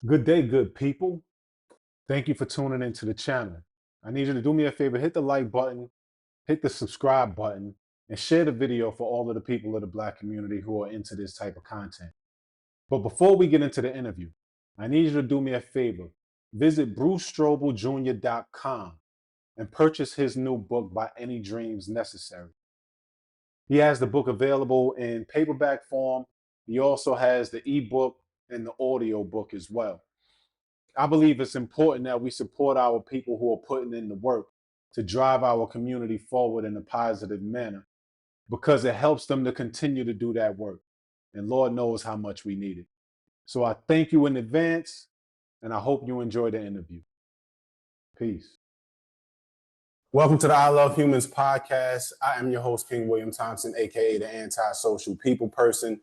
Good day, good people. Thank you for tuning into the channel. I need you to do me a favor, hit the like button, hit the subscribe button, and share the video for all of the people of the Black community who are into this type of content. But before we get into the interview, I need you to do me a favor. Visit BruceStroubleJr.com and purchase his new book, By Any Dreams Necessary. He has the book available in paperback form. He also has the ebook and the audio book as well. I believe it's important that we support our people who are putting in the work to drive our community forward in a positive manner because it helps them to continue to do that work. And Lord knows how much we need it. So I thank you in advance, and I hope you enjoy the interview. Peace. Welcome to the I Love Humans podcast. I am your host, King William Thompson, aka the Antisocial People Person.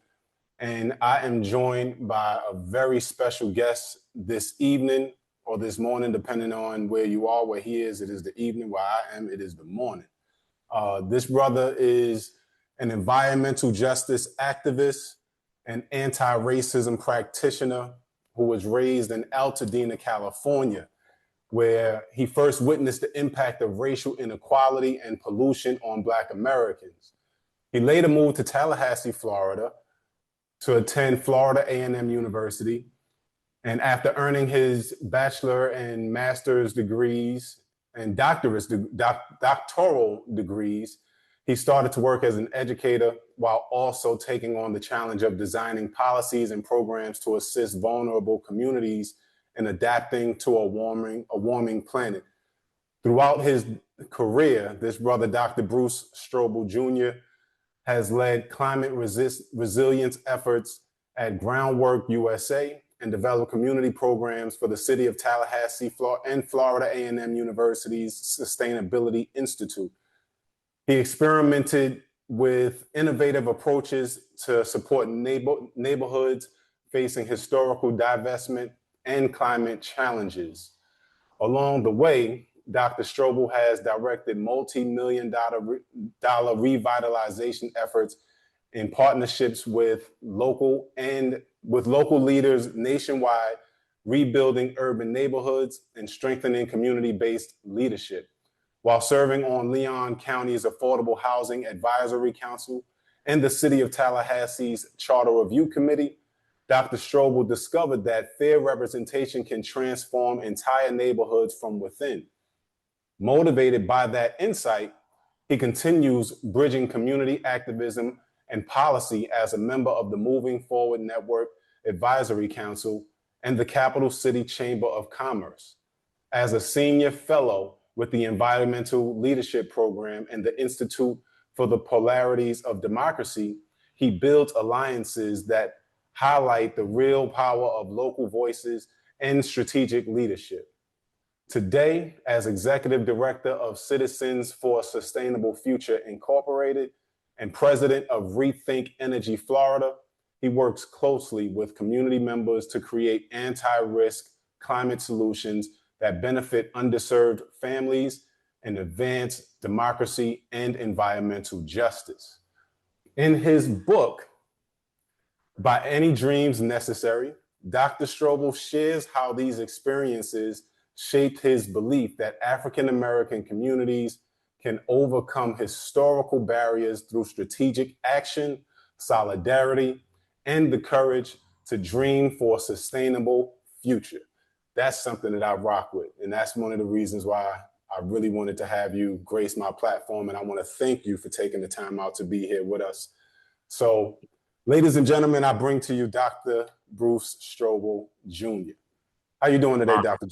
And I am joined by a very special guest this evening or this morning, depending on where you are. Where he is, it is the evening. Where I am, it is the morning. This brother is an environmental justice activist, an anti-racism practitioner who was raised in Altadena, California, where he first witnessed the impact of racial inequality and pollution on Black Americans. He later moved to Tallahassee, Florida, to attend Florida A&M University. And after earning his bachelor and master's degrees and doctoral degrees, he started to work as an educator while also taking on the challenge of designing policies and programs to assist vulnerable communities in adapting to a warming planet. Throughout his career, this brother, Dr. Bruce Strouble Jr., has led climate resilience efforts at Groundwork USA and developed community programs for the city of Tallahassee and Florida A&M University's Sustainability Institute. He experimented with innovative approaches to support neighborhoods facing historical divestment and climate challenges. Along the way, Dr. Strouble has directed multi-million-dollar revitalization efforts in partnerships with local leaders nationwide, rebuilding urban neighborhoods and strengthening community-based leadership. While serving on Leon County's Affordable Housing Advisory Council and the City of Tallahassee's Charter Review Committee, Dr. Strouble discovered that fair representation can transform entire neighborhoods from within. Motivated by that insight, he continues bridging community activism and policy as a member of the Moving Forward Network Advisory Council and the Capital City Chamber of Commerce. As a senior fellow with the Environmental Leadership Program and the Institute for the Polarities of Democracy, he builds alliances that highlight the real power of local voices and strategic leadership. Today, as Executive Director of Citizens for a Sustainable Future Incorporated and President of Rethink Energy Florida, he works closely with community members to create anti-risk climate solutions that benefit underserved families and advance democracy and environmental justice. In his book, By Any Dreams Necessary, Dr. Strouble shares how these experiences shaped his belief that African American communities can overcome historical barriers through strategic action, solidarity, and the courage to dream for a sustainable future. That's something that I rock with. And that's one of the reasons why I really wanted to have you grace my platform. And I want to thank you for taking the time out to be here with us. So, ladies and gentlemen, I bring to you Dr. Bruce Strouble Jr. How you doing today, Dr.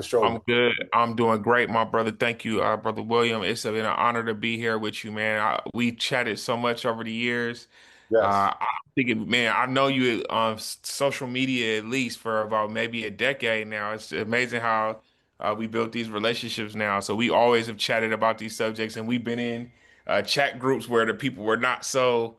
Strouble? I'm good. I'm doing great, my brother. Thank you, Brother William. It's been an honor to be here with you, man. We chatted so much over the years. Yes. I'm thinking, man, I know you on social media at least for about maybe a decade now. It's amazing how we built these relationships now. So we always have chatted about these subjects, and we've been in chat groups where the people were not so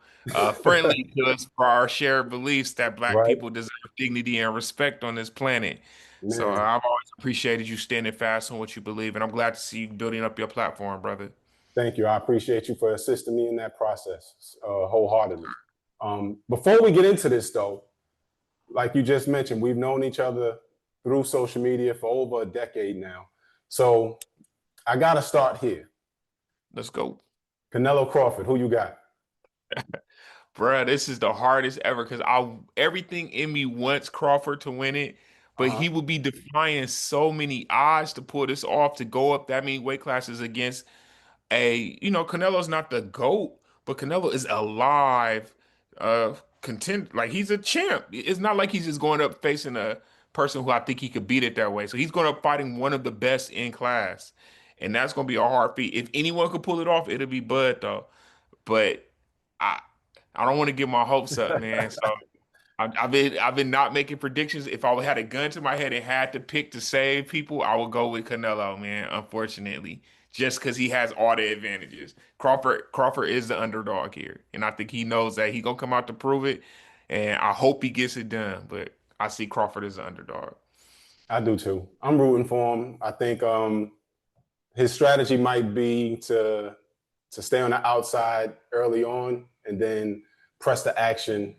friendly to us for our shared beliefs that Black Right. people deserve dignity and respect on this planet. So Man, I've always appreciated you standing fast on what you believe, and I'm glad to see you building up your platform, brother. thank you. I appreciate you for assisting me in that process wholeheartedly. Before we get into this, though, like you just mentioned, we've known each other through social media for over a decade now. So I got to start here. Let's go. Canelo Crawford, who you got? Bruh, this is the hardest ever because I everything in me wants Crawford to win it, but Uh-huh. he would be defying so many odds to pull this off to go up that many weight classes against Canelo's not the GOAT, but Canelo is a live content like he's a champ. It's not like he's just going up facing a person who I think he could beat it that way. So he's going up fighting one of the best in class. And that's gonna be a hard feat. If anyone could pull it off, it'll be Bud though. But I I don't want to get my hopes up, man. So I've been not making predictions. If I had a gun to my head and had to pick to save people, I would go with Canelo, man. Unfortunately, just because he has all the advantages. Crawford is the underdog here, and I think he knows that he gonna come out to prove it. And I hope he gets it done. But I see Crawford as the underdog. I do too. I'm rooting for him. I think his strategy might be to stay on the outside early on and then press the action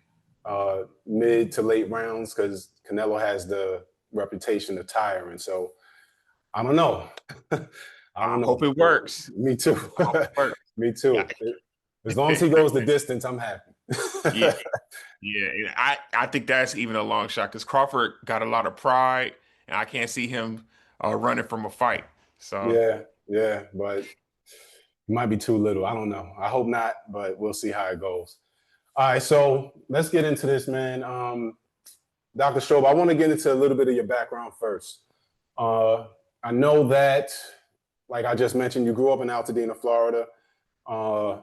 mid to late rounds because Canelo has the reputation of tiring. So I don't know. I I don't know. hope it works. Me too. I hope it works. Me Yeah. too. As long as he goes the distance, I'm happy. Yeah. Yeah, and I think that's even a long shot because Crawford got a lot of pride, and I can't see him running from a fight. So Yeah, yeah, but it might be too little. I don't know. I hope not, but we'll see how it goes. All right, so let's get into this, man. Dr. Strobe, I want to get into a little bit of your background first. Uh, I know that, like I just mentioned, you grew up in Altadena, Florida. Uh,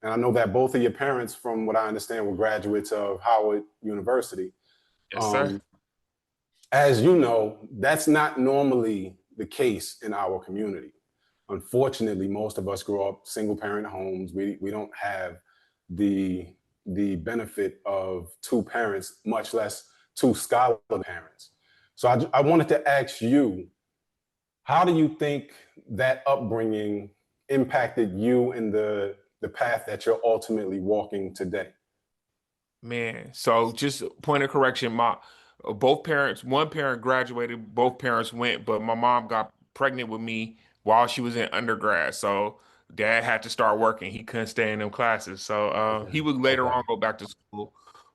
and I know that both of your parents, from what I understand, were graduates of Howard University. yes, sir. Um, as you know, that's not normally the case in our community. Unfortunately, most of us grow up single parent homes. We don't have the the benefit of two parents, much less two scholar parents. So I wanted to ask you, how do you think that upbringing impacted you in the path that you're ultimately walking today? Man, so just point of correction, my both parents, one parent graduated, both parents went, but my mom got pregnant with me while she was in undergrad. So dad had to start working. He couldn't stay in them classes. So Okay. he would later Okay. on go back to school.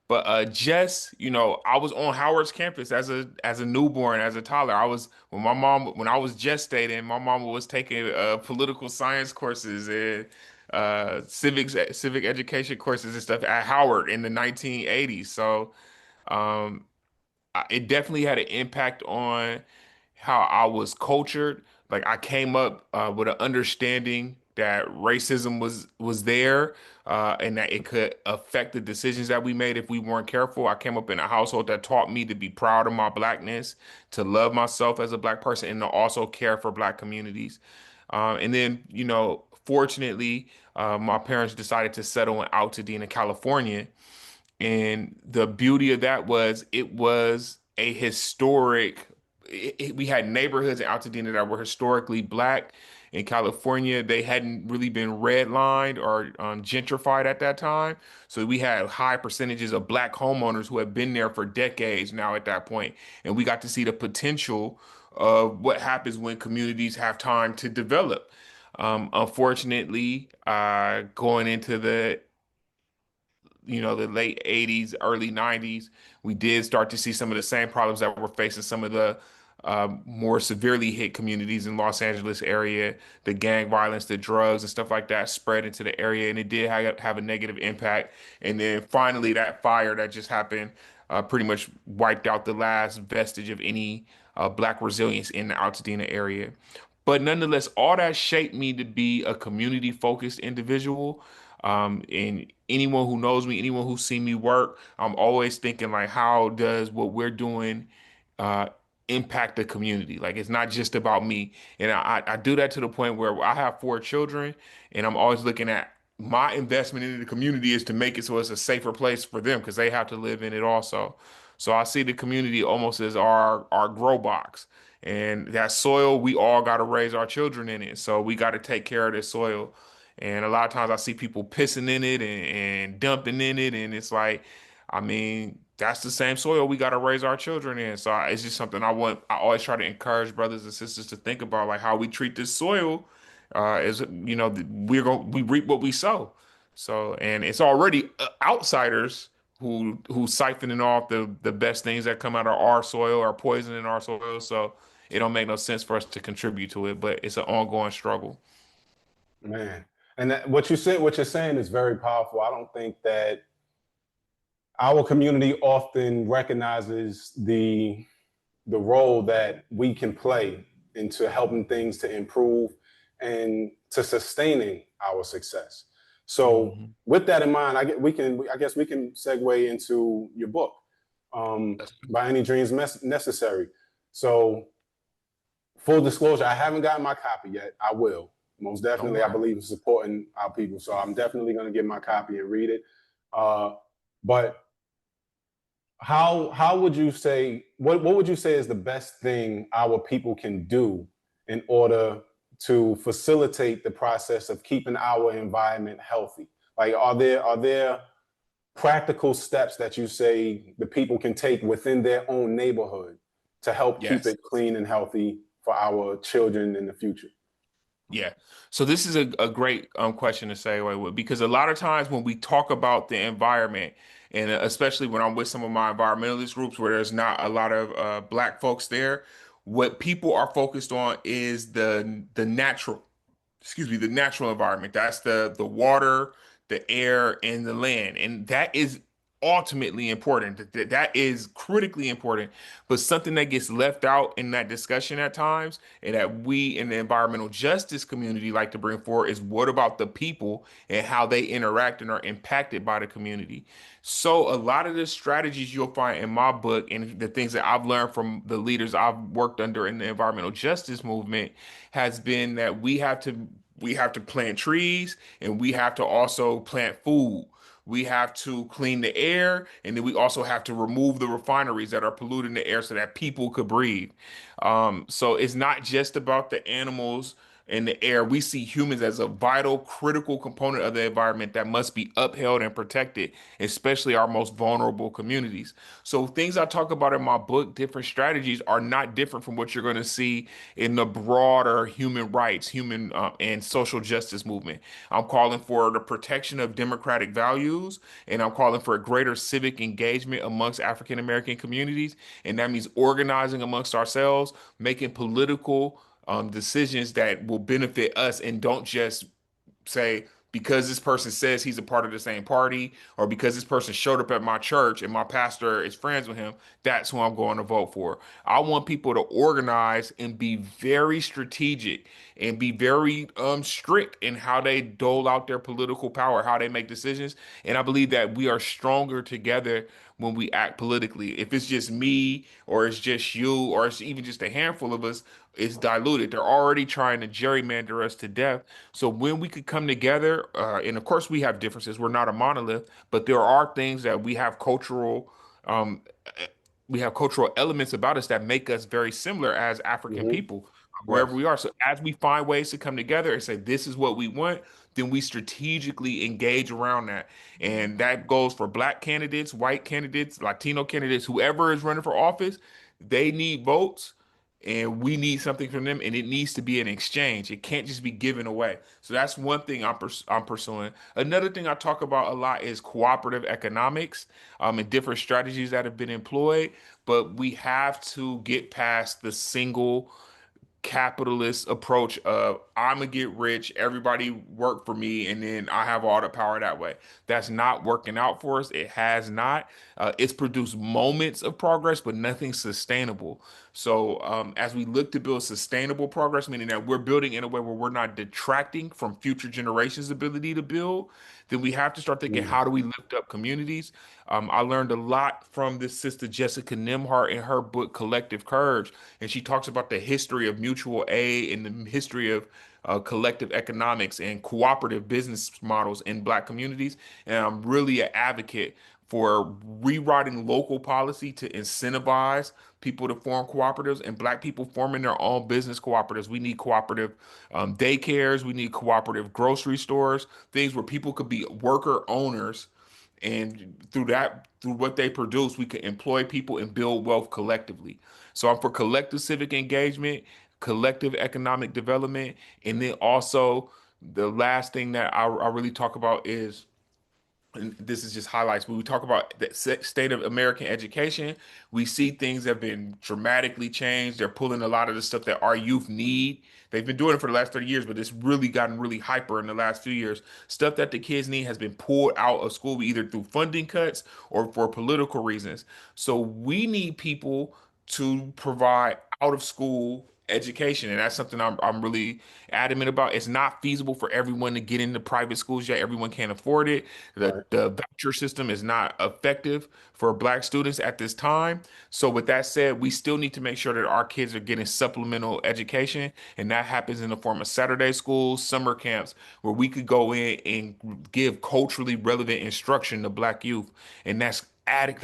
But I was on Howard's campus as a newborn, as a toddler. I was when I was gestating, my mom was taking political science courses and civic education courses and stuff at Howard in the 1980s. So um, it definitely had an impact on how I was cultured. Like I came up with an understanding that racism was there, and that it could affect the decisions that we made if we weren't careful. I came up in a household that taught me to be proud of my blackness, to love myself as a black person, and to also care for black communities. And then, fortunately, my parents decided to settle in Altadena, California. And the beauty of that was it was a historic, we had neighborhoods in Altadena that were historically black. In California, they hadn't really been redlined or gentrified at that time. So we had high percentages of black homeowners who had been there for decades now at that point. And we got to see the potential of what happens when communities have time to develop. Unfortunately, going into the late 80s, early 90s, we did start to see some of the same problems that we're facing some of the more severely hit communities in Los Angeles area. The gang violence, the drugs and stuff like that spread into the area, and it did have a negative impact. And then finally, that fire that just happened pretty much wiped out the last vestige of any black resilience in the Altadena area. But nonetheless, all that shaped me to be a community focused individual. And anyone who knows me, anyone who's seen me work, I'm always thinking like, how does what we're doing uh, impact the community? Like, it's not just about me. And I do that to the point where I have four children, and I'm always looking at my investment in the community is to make it so it's a safer place for them because they have to live in it also. So I see the community almost as our grow box. And that soil, we all got to raise our children in it. So we got to take care of this soil. And a lot of times I see people pissing in it and dumping in it. And it's like, I mean, that's the same soil we got to raise our children in. So it's just something I always try to encourage brothers and sisters to think about, like how we treat this soil. Is we reap what we sow. So, and it's already outsiders who siphoning off the best things that come out of our soil or poisoning our soil. So it don't make no sense for us to contribute to it, but it's an ongoing struggle. Man. And what you're saying is very powerful. I don't think that our community often recognizes the role that we can play into helping things to improve and to sustaining our success. So, Hmm. with that in mind, I guess we can segue into your book, by any dreams necessary. So, full disclosure, I haven't gotten my copy yet. I will most Don't definitely. I worry. believe in supporting our people, so I'm definitely going to get my copy and read it. Uh, but how would you say what would you say is the best thing our people can do in order to facilitate the process of keeping our environment healthy? Like, are there practical steps that you say the people can take within their own neighborhood to help keep Yes. it clean and healthy for our children in the future? Yeah. So this is a great question to say away with, because a lot of times when we talk about the environment, and especially when I'm with some of my environmentalist groups where there's not a lot of black folks there, what people are focused on is the natural, excuse me, the natural environment. That's the water, the air, and the land. And that is ultimately important. That is critically important. But something that gets left out in that discussion at times, and that we in the environmental justice community like to bring forward, is what about the people and how they interact and are impacted by the community. So a lot of the strategies you'll find in my book and the things that I've learned from the leaders I've worked under in the environmental justice movement has been that we have to plant trees, and we have to also plant food. We have to clean the air, and then we also have to remove the refineries that are polluting the air so that people could breathe. So it's not just about the animals and the air. We see humans as a vital, critical component of the environment that must be upheld and protected, especially our most vulnerable communities. So things I talk about in my book, different strategies, are not different from what you're going to see in the broader human rights, human and social justice movement. I'm calling for the protection of democratic values, and I'm calling for a greater civic engagement amongst African American communities. And that means organizing amongst ourselves, making political decisions that will benefit us, and don't just say because this person says he's a part of the same party, or because this person showed up at my church and my pastor is friends with him, that's who I'm going to vote for. I want people to organize and be very strategic and be very strict in how they dole out their political power, how they make decisions. And I believe that we are stronger together when we act politically. If it's just me, or it's just you, or it's even just a handful of us, it's diluted. They're already trying to gerrymander us to death. So when we could come together, and of course we have differences, we're not a monolith, but there are things that um, we have cultural elements about us that make us very similar as African Hmm. people, wherever Yes. we are. So as we find ways to come together and say, this is what we want, then we strategically engage around that. And that goes for black candidates, white candidates, Latino candidates, whoever is running for office, they need votes. And we need something from them, and it needs to be an exchange. It can't just be given away. So that's one thing I'm pursuing. Another thing I talk about a lot is cooperative economics, and different strategies that have been employed. But we have to get past the single capitalist approach of I'm gonna get rich, everybody work for me, and then I have all the power that way. That's not working out for us. It has not. It's produced moments of progress, but nothing sustainable. So as we look to build sustainable progress, meaning that we're building in a way where we're not detracting from future generations' ability to build, then we have to start thinking, Mm. how do we lift up communities? I learned a lot from this sister Jessica Nimhart in her book Collective Courage, and she talks about the history of mutual aid and the history of collective economics and cooperative business models in Black communities. And I'm really an advocate for rewriting local policy to incentivize people to form cooperatives, and Black people forming their own business cooperatives. We need cooperative daycares, we need cooperative grocery stores, things where people could be worker owners And through what they produce, we can employ people and build wealth collectively. So I'm for collective civic engagement, collective economic development, and then also the last thing that I really talk about is, and this is just highlights, when we talk about the state of American education, we see things have been dramatically changed. They're pulling a lot of the stuff that our youth need. They've been doing it for the last 30 years, but it's really gotten really hyper in the last few years. Stuff that the kids need has been pulled out of school either through funding cuts or for political reasons. So we need people to provide out of school education, and that's something I'm really adamant about. It's not feasible for everyone to get into private schools yet. Everyone can't afford it. The Right. the voucher system is not effective for Black students at this time. So with that said, we still need to make sure that our kids are getting supplemental education, and that happens in the form of Saturday schools, summer camps, where we could go in and give culturally relevant instruction to Black youth, and that's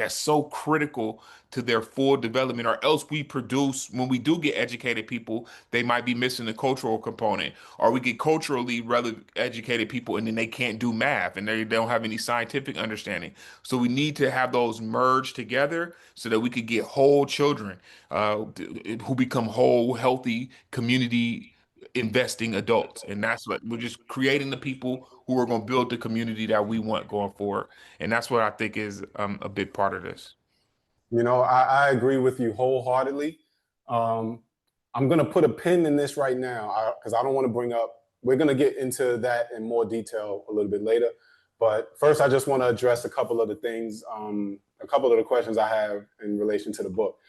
so critical to their full development, or else we produce, when we do get educated people, they might be missing the cultural component, or we get culturally relevant educated people and then they can't do math and they don't have any scientific understanding. So we need to have those merge together so that we could get whole children who become whole, healthy, community investing adults. And that's what we're just creating, the people who are going to build the community that we want going forward. And that's what I think is a big part of this. I agree with you wholeheartedly. Um, I'm going to put a pin in this right now because I don't want to bring up, we're going to get into that in more detail a little bit later. But first, I just want to address a couple of the things, a couple of the questions I have in relation to the book.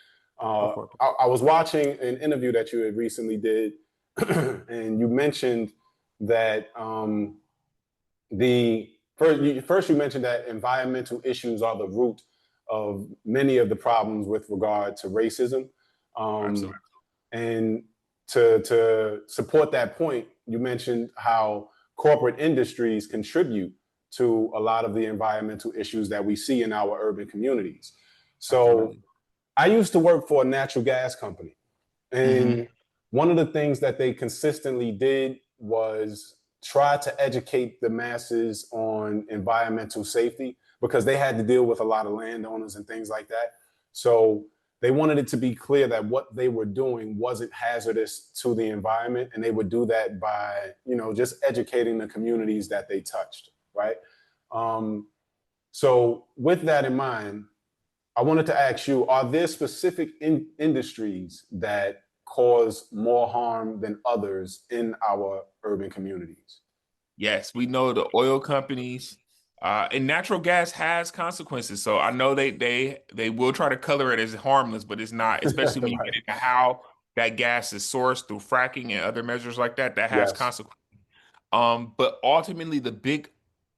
Go Uh, for it. I was watching an interview that you had recently did, and you mentioned that the first you mentioned that environmental issues are the root of many of the problems with regard to racism. Absolutely. Um, and to support that point, you mentioned how corporate industries contribute to a lot of the environmental issues that we see in our urban communities. So Absolutely. I used to work for a natural gas company. Hmm. And one of the things that they consistently did was try to educate the masses on environmental safety because they had to deal with a lot of landowners and things like that. So they wanted it to be clear that what they were doing wasn't hazardous to the environment. And they would do that by, just educating the communities that they touched, right? Um, so with that in mind, I wanted to ask you, are there specific industries that cause more harm than others in our urban communities? Yes, we know the oil companies, and natural gas has consequences. So I know they will try to color it as harmless, but it's not. Especially when you Right. get into how that gas is sourced through fracking and other measures like that, that has Yes. consequences. But ultimately, the big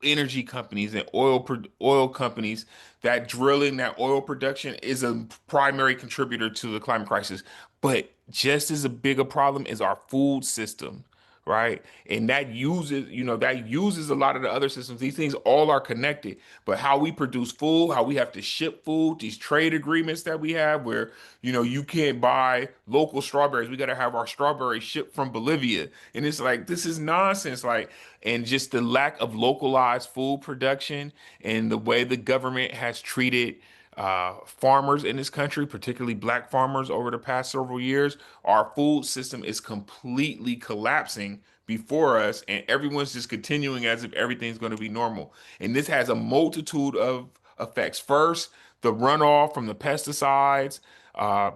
energy companies and oil companies, that drilling, that oil production is a primary contributor to the climate crisis. But just as a bigger problem is our food system, right? And that uses a lot of the other systems. These things all are connected. But how we produce food, how we have to ship food, these trade agreements that we have where, you can't buy local strawberries. We got to have our strawberries shipped from Bolivia. And it's like, this is nonsense. Like, and just the lack of localized food production and the way the government has treated farmers in this country, particularly Black farmers, over the past several years, our food system is completely collapsing before us, and everyone's just continuing as if everything's going to be normal. And this has a multitude of effects. First, the runoff from the pesticides.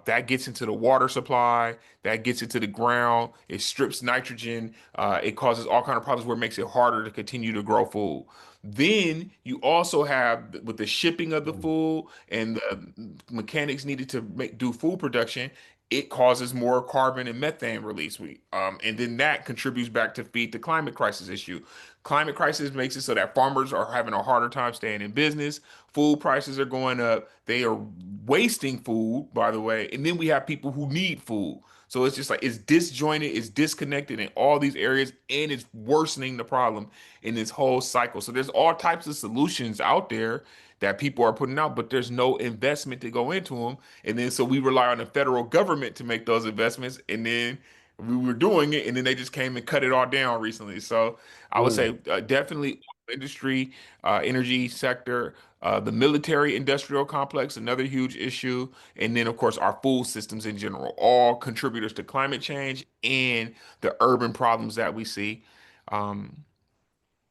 That gets into the water supply, that gets into the ground, it strips nitrogen, it causes all kind of problems where it makes it harder to continue to grow food. Then you also have with the shipping of the food and the mechanics needed to do food production, it causes more carbon and methane release. And then that contributes back to feed the climate crisis issue. Climate crisis makes it so that farmers are having a harder time staying in business. Food prices are going up. They are wasting food, by the way. And then we have people who need food. So it's just like it's disjointed, it's disconnected in all these areas, and it's worsening the problem in this whole cycle. So there's all types of solutions out there that people are putting out, but there's no investment to go into them. And then so we rely on the federal government to make those investments, and then we were doing it, and then they just came and cut it all down recently. So I would Mm. say definitely industry, energy sector, the military industrial complex, another huge issue, and then of course our food systems in general, all contributors to climate change and the urban problems that we see. Um,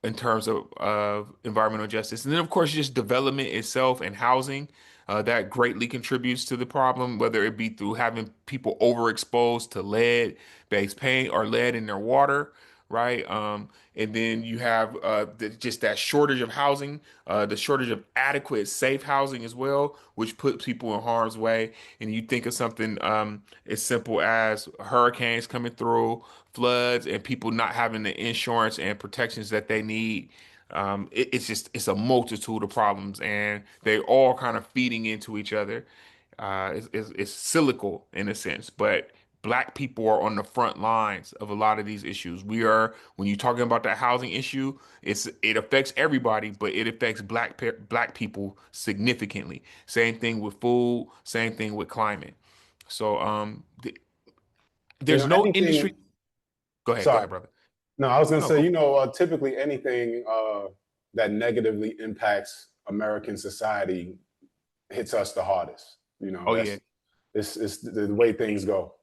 in terms of environmental justice. And then, of course, just development itself and housing that greatly contributes to the problem, whether it be through having people overexposed to lead-based paint or lead in their water, right? And then you have just that shortage of housing, the shortage of adequate, safe housing as well, which puts people in harm's way. And you think of something as simple as hurricanes coming through, floods, and people not having the insurance and protections that they need. It's a multitude of problems, and they're all kind of feeding into each other. It's cyclical in a sense, but Black people are on the front lines of a lot of these issues. We are, when you're talking about that housing issue, it affects everybody, but it affects Black people significantly. Same thing with food, same thing with climate. So there's no industry. Anything. Go Sorry. ahead, brother. No, I was going to No, say, go. typically anything that negatively impacts American society hits us the hardest. Oh yeah, That's it's the way things go.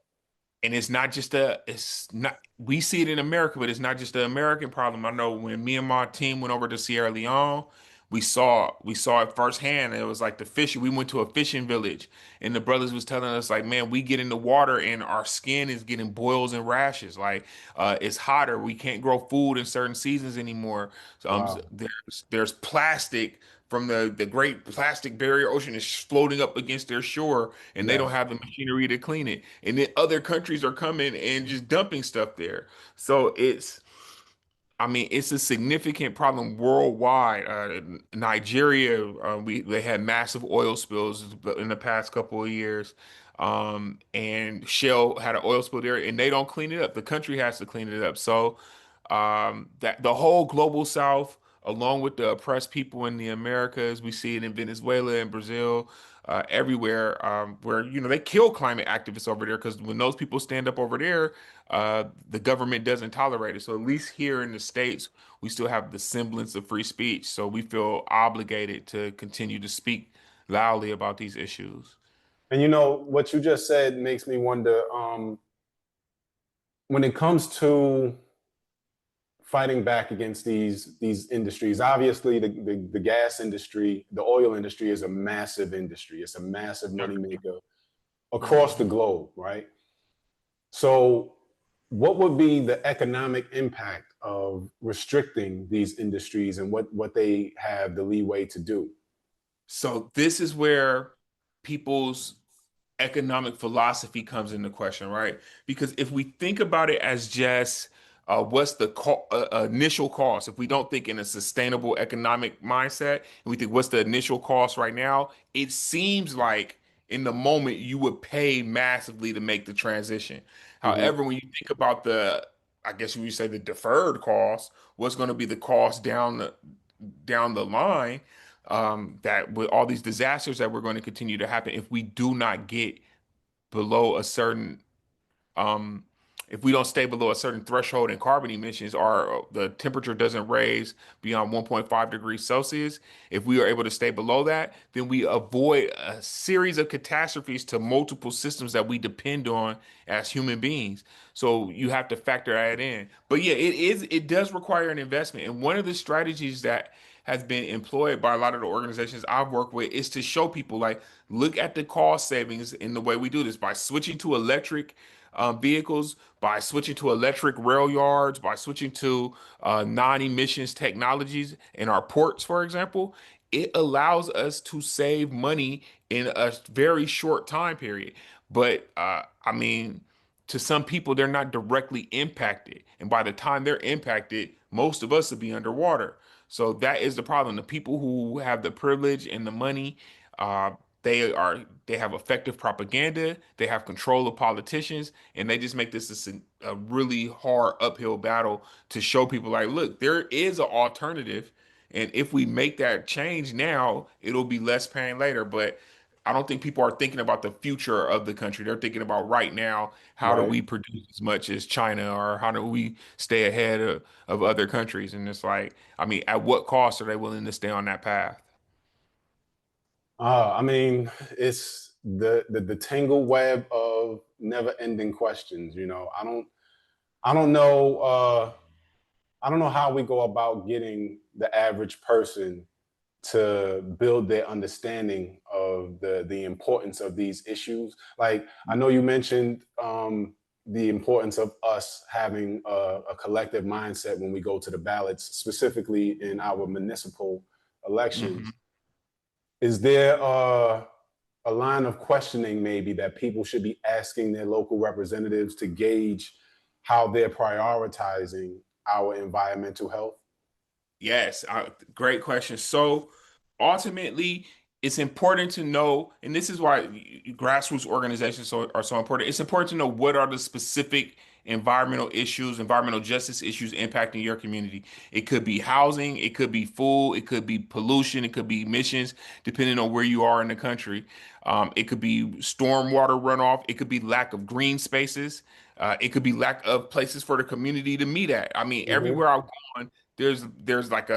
and it's not, we see it in America, but it's not just an American problem. I know when me and my team went over to Sierra Leone, we saw it firsthand. It was like the fishing. We went to a fishing village, and the brothers was telling us like, man, we get in the water and our skin is getting boils and rashes. Like it's hotter. We can't grow food in certain seasons anymore. Wow. There's plastic from the Great Plastic Barrier Ocean is floating up against their shore, and they don't Yes. have the machinery to clean it. And then other countries are coming and just dumping stuff there. So I mean, it's a significant problem worldwide. Nigeria, they had massive oil spills in the past couple of years, and Shell had an oil spill there, and they don't clean it up. The country has to clean it up. So that the whole global South, along with the oppressed people in the Americas, we see it in Venezuela and Brazil, everywhere, where they kill climate activists over there because when those people stand up over there, the government doesn't tolerate it. So at least here in the States, we still have the semblance of free speech. So we feel obligated to continue to speak loudly about these issues. And what you just said makes me wonder, when it comes to fighting back against these industries. Obviously, the gas industry, the oil industry is a massive industry. It's a massive moneymaker across the globe, right? So, what would be the economic impact of restricting these industries and what they have the leeway to do? So this is where people's economic philosophy comes into question, right? Because if we think about it as just what's the initial cost, if we don't think in a sustainable economic mindset, and we think what's the initial cost right now, it seems like in the moment you would pay massively to make the transition. Mm-hmm. However, when you think about I guess when you say the deferred cost, what's going to be the cost down the line, that with all these disasters that we're going to continue to happen if we do not get below a certain um if we don't stay below a certain threshold in carbon emissions or the temperature doesn't raise beyond 1.5 degrees Celsius, if we are able to stay below that, then we avoid a series of catastrophes to multiple systems that we depend on as human beings. So you have to factor that in. But yeah, it does require an investment. And one of the strategies that has been employed by a lot of the organizations I've worked with is to show people like, look at the cost savings in the way we do this by switching to electric vehicles, by switching to electric rail yards, by switching to non-emissions technologies in our ports, for example. It allows us to save money in a very short time period. But I mean, to some people, they're not directly impacted. And by the time they're impacted, most of us will be underwater. So that is the problem. The people who have the privilege and the money, uh, they have effective propaganda, they have control of politicians, and they just make this a really hard uphill battle to show people like, look, there is an alternative, and if we make that change now, it'll be less pain later. But I don't think people are thinking about the future of the country. They're thinking about right now, how do Right. we produce as much as China, or how do we stay ahead of other countries? And it's like, I mean, at what cost are they willing to stay on that path? I mean, it's the tangled web of never-ending questions. I don't know. I don't know how we go about getting the average person to build their understanding of the importance of these issues. Like I know you mentioned the importance of us having a collective mindset when we go to the ballots, specifically in our municipal Mhm. elections. Is there a line of questioning maybe that people should be asking their local representatives to gauge how they're prioritizing our environmental health? Yes, great question. So ultimately, it's important to know, and this is why grassroots organizations are so important. It's important to know what are the specific environmental issues, environmental justice issues impacting your community. It could be housing, it could be food, it could be pollution, it could be emissions, depending on where you are in the country. It could be stormwater runoff, it could be lack of green spaces, it could be lack of places for the community to meet at. I mean, Hmm. everywhere I've gone there's like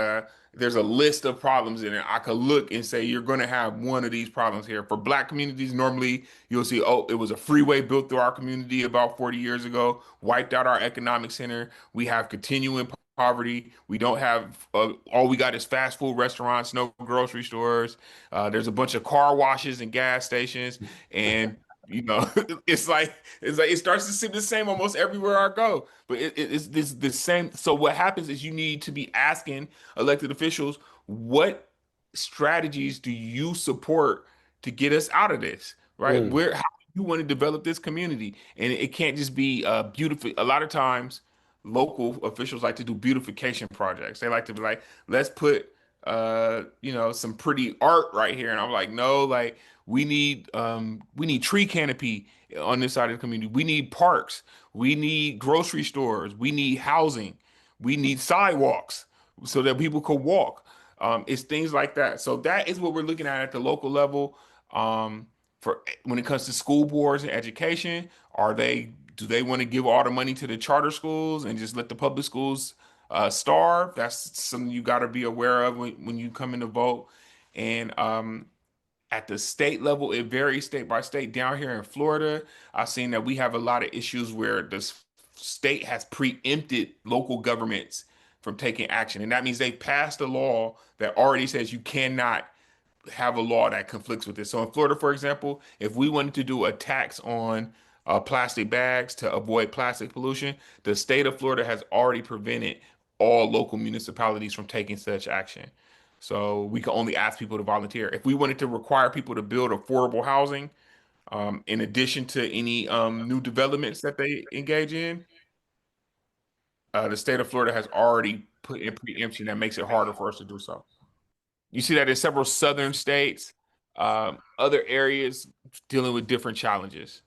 there's a list of problems in it. I could look and say you're going to have one of these problems here. For Black communities, normally you'll see, oh, it was a freeway built through our community about 40 years ago, wiped out our economic center. We have continuing poverty. We don't have all we got is fast food restaurants, no grocery stores. There's a bunch of car washes and gas stations, and you know, it's like it starts to seem the same almost everywhere I go. But it's this the same. So what happens is you need to be asking elected officials, what strategies do you support to get us out of this? Right? Mm. Where how do you want to develop this community? And it can't just be beautiful. A lot of times, local officials like to do beautification projects. They like to be like, let's put some pretty art right here. And I'm like, no, like we need tree canopy on this side of the community. We need parks. We need grocery stores. We need housing. We need sidewalks so that people could walk. It's things like that. So that is what we're looking at the local level. For when it comes to school boards and education, do they want to give all the money to the charter schools and just let the public schools starve? That's something you got to be aware of when you come in to vote. And at the state level, it varies state by state. Down here in Florida, I've seen that we have a lot of issues where the state has preempted local governments from taking action. And that means they passed a law that already says you cannot have a law that conflicts with this. So in Florida, for example, if we wanted to do a tax on plastic bags to avoid plastic pollution, the state of Florida has already prevented all local municipalities from taking such action. So we can only ask people to volunteer. If we wanted to require people to build affordable housing, in addition to any new developments that they engage in, the state of Florida has already put in preemption that makes it harder for us to do so. You see that in several southern states, other areas dealing with different challenges.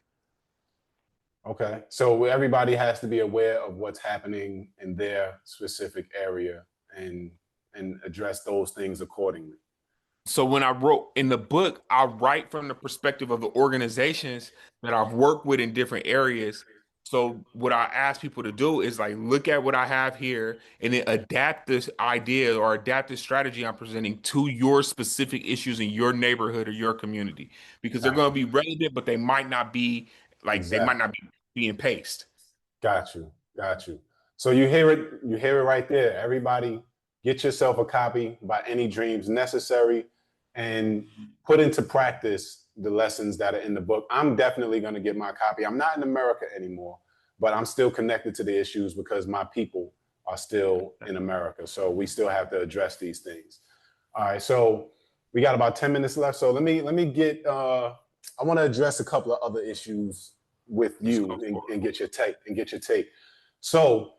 Okay. So everybody has to be aware of what's happening in their specific area and address those things accordingly. So when I wrote in the book, I write from the perspective of the organizations that I've worked with in different areas. So what I ask people to do is like look at what I have here and then adapt this idea or adapt this strategy I'm presenting to your specific issues in your neighborhood or your community because they're Got going to you. be relevant, but they might not be like they might Exactly. not be being paced. Got you. Got you. So you hear it. You hear it right there. Everybody, get yourself a copy by any dreams necessary, and put into practice the lessons that are in the book. I'm definitely going to get my copy. I'm not in America anymore, but I'm still connected to the issues because my people are still in America. So we still have to address these things. All right. So we got about 10 minutes left. So let me get. I want to address a couple of other issues with Let's you go for and get your take. So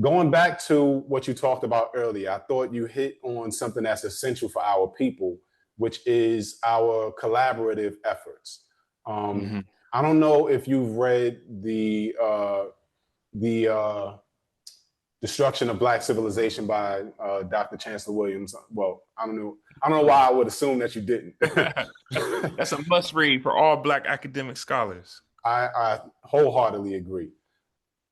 going back to what you talked about earlier, I thought you hit on something that's essential for our people, which is our collaborative efforts. it. Um, I don't know if you've read the Destruction of Black Civilization by Dr. Chancellor Williams. Well, I don't know why I would assume that you didn't. That's a must read for all Black academic scholars. I wholeheartedly agree.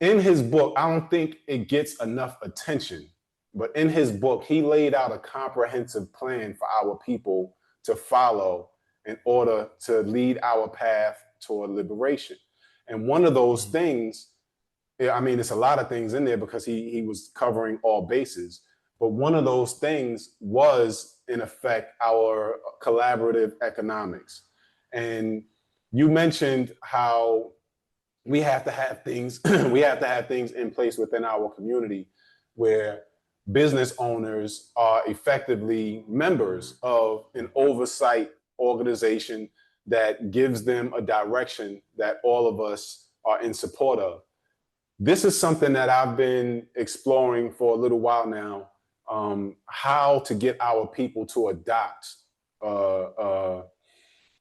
In his book, I don't think it gets enough attention, but in his book, he laid out a comprehensive plan for our people to follow in order to lead our path toward liberation. And one of those things, I mean, it's a lot of things in there because he was covering all bases. But one of those things was, in effect, our collaborative economics. And you mentioned how we have to have things we have to have things in place within our community where business owners are effectively members of an oversight organization that gives them a direction that all of us are in support of. This is something that I've been exploring for a little while now, how to get our people to adopt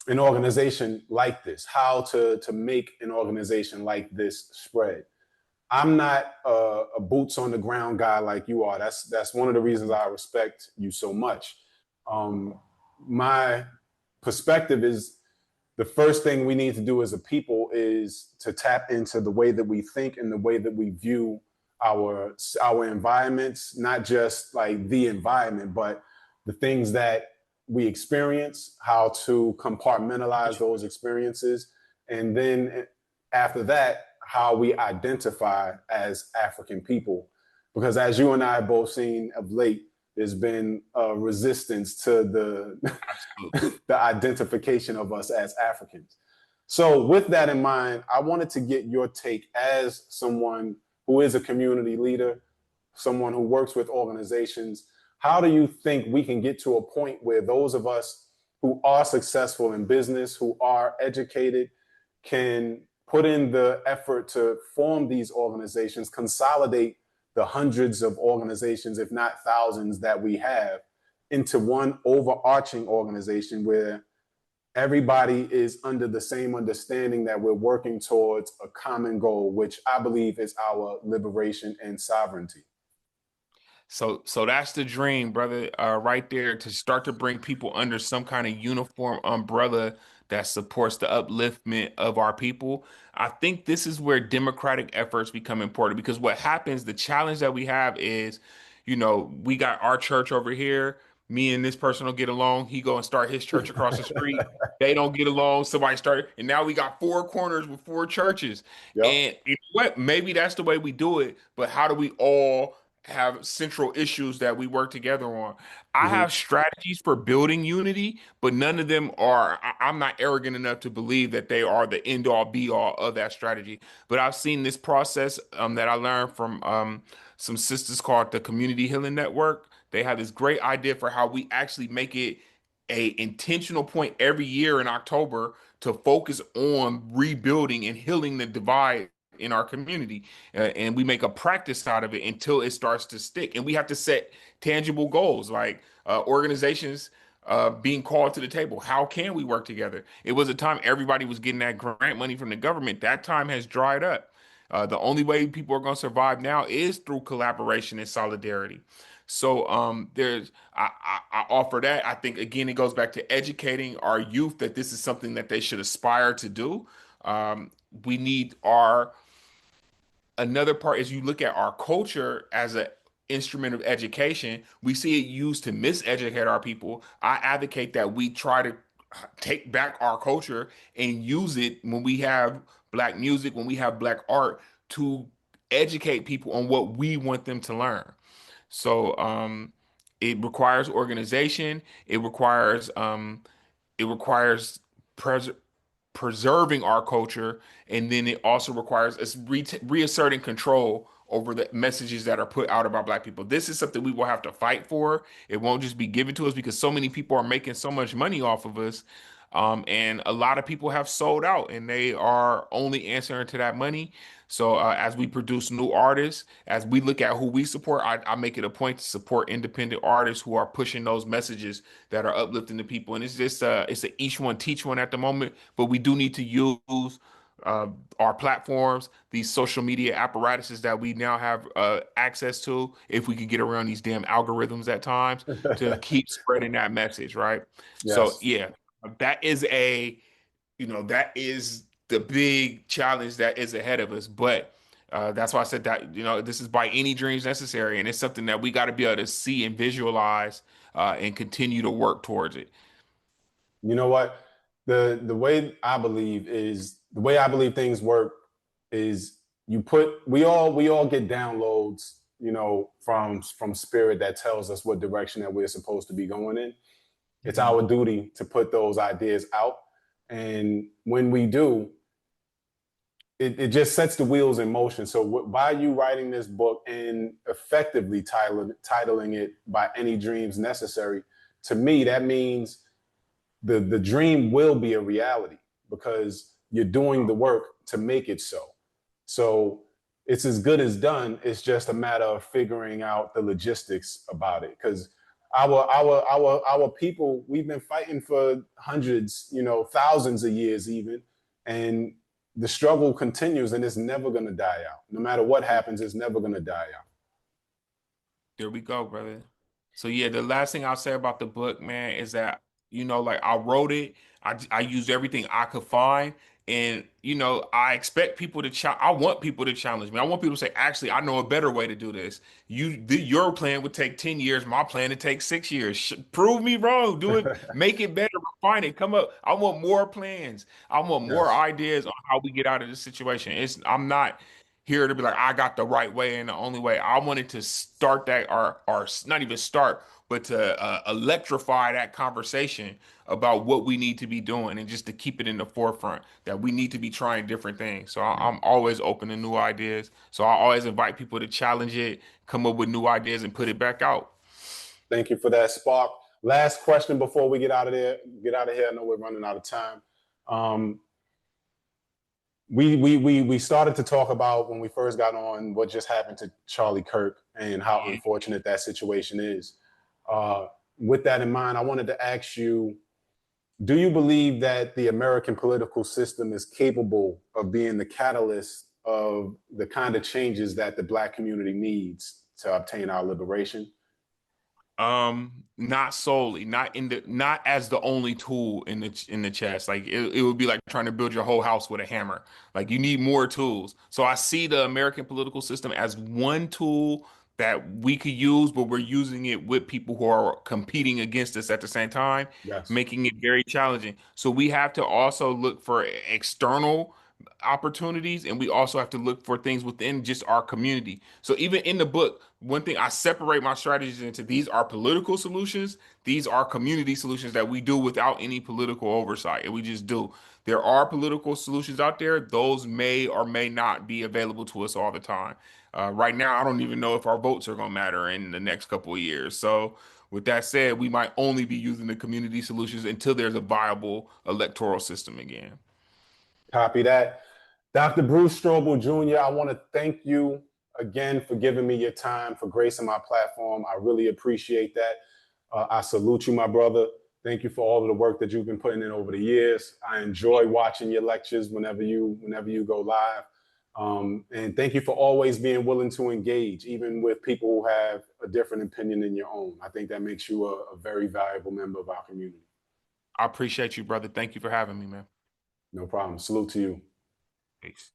an organization like this, how to make an organization like this spread. I'm not a boots on the ground guy like you are. That's one of the reasons I respect you so much. My perspective is the first thing we need to do as a people is to tap into the way that we think and the way that we view our environments, not just like the environment, but the things that we experience, how to compartmentalize those experiences, and then after that, how we identify as African people. Because as you and I have both seen of late, there's been a resistance to the identification of us as Africans. So with that in mind, I wanted to get your take as someone who is a community leader, someone who works with organizations. How do you think we can get to a point where those of us who are successful in business, who are educated, can put in the effort to form these organizations, consolidate the hundreds of organizations, if not thousands, that we have into one overarching organization where everybody is under the same understanding that we're working towards a common goal, which I believe is our liberation and sovereignty? So that's the dream, brother, right there to start to bring people under some kind of uniform umbrella that supports the upliftment of our people. I think this is where democratic efforts become important because what happens, the challenge that we have is, we got our church over here. Me and this person will get along. He go and start his church across the street. They don't get along. Somebody started, and now we got four corners with four churches. Yep. And you know what? Maybe that's the way we do it. But how do we all have central issues that we work together on? I Mm-hmm. have strategies for building unity, but none of them are, I'm not arrogant enough to believe that they are the end all be all of that strategy. But I've seen this process that I learned from some sisters called the Community Healing Network. They have this great idea for how we actually make it a intentional point every year in October to focus on rebuilding and healing the divide in our community. And we make a practice out of it until it starts to stick. And we have to set tangible goals like organizations being called to the table. How can we work together? It was a time everybody was getting that grant money from the government. That time has dried up. The only way people are going to survive now is through collaboration and solidarity. So I offer that. I think again it goes back to educating our youth that this is something that they should aspire to do. We need our Another part is you look at our culture as an instrument of education. We see it used to miseducate our people. I advocate that we try to take back our culture and use it when we have Black music, when we have Black art to educate people on what we want them to learn. So it requires organization. It requires pres preserving our culture, and then it also requires us reasserting control over the messages that are put out about Black people. This is something we will have to fight for. It won't just be given to us because so many people are making so much money off of us. And a lot of people have sold out and they are only answering to that money. So as we produce new artists, as we look at who we support, I make it a point to support independent artists who are pushing those messages that are uplifting the people. And it's just it's a each one teach one at the moment, but we do need to use uh, our platforms, these social media apparatuses that we now have access to, if we could get around these damn algorithms at times to keep spreading that message, right? So Yes. yeah, that is a, that is the big challenge that is ahead of us. But that's why I said that, this is by any dreams necessary, and it's something that we got to be able to see and visualize and continue to work towards it. You know what? The way I believe things work is we all get downloads, from spirit that tells us what direction that we're supposed to be going in. It's Mhm. our duty to put those ideas out. And when we do, it just sets the wheels in motion. So by you writing this book and effectively titling it by any dreams necessary, to me, that means the dream will be a reality because you're doing the work to make it so. So it's as good as done. It's just a matter of figuring out the logistics about it. Because our people, we've been fighting for hundreds, thousands of years even, and the struggle continues and it's never going to die out. No matter what happens, it's never going to die out. There we go, brother. So yeah, the last thing I'll say about the book, man, is that like I wrote it, I used everything I could find, and I expect people to I want people to challenge me. I want people to say, actually, I know a better way to do this. Your plan would take 10 years, my plan to take 6 years. Prove me wrong. Do it, make it better, refine it, come up. I want more plans. I want more Yes. ideas on how we get out of this situation. I'm not here to be like, I got the right way and the only way. I wanted to start that, or not even start, but to electrify that conversation about what we need to be doing, and just to keep it in the forefront that we need to be trying different things. So I'm always open to new ideas. So I always invite people to challenge it, come up with new ideas, and put it back out. Thank you for that, Spark. Last question before we get out of there. Get out of here. I know we're running out of time. Um, we started to talk about when we first got on what just happened to Charlie Kirk and how Yeah. unfortunate that situation is. Uh, with that in mind, I wanted to ask you: do you believe that the American political system is capable of being the catalyst of the kind of changes that the Black community needs to obtain our liberation? Not solely, not as the only tool in the chest. Like it would be like trying to build your whole house with a hammer. Like you need more tools. So I see the American political system as one tool that we could use, but we're using it with people who are competing against us at the same time, Yes. making it very challenging. So we have to also look for external opportunities, and we also have to look for things within just our community. So even in the book, one thing I separate my strategies into: these are political solutions, these are community solutions that we do without any political oversight, and we just do. There are political solutions out there; those may or may not be available to us all the time. Right now, I don't even know if our votes are going to matter in the next couple of years. So with that said, we might only be using the community solutions until there's a viable electoral system again. Copy that. Dr. Bruce Strouble Jr., I want to thank you again for giving me your time, for gracing my platform. I really appreciate that. I salute you, my brother. Thank you for all of the work that you've been putting in over the years. I enjoy watching your lectures whenever you go live. And thank you for always being willing to engage, even with people who have a different opinion than your own. I think that makes you a very valuable member of our community. I appreciate you, brother. Thank you for having me, man. No problem. Salute to you. Peace.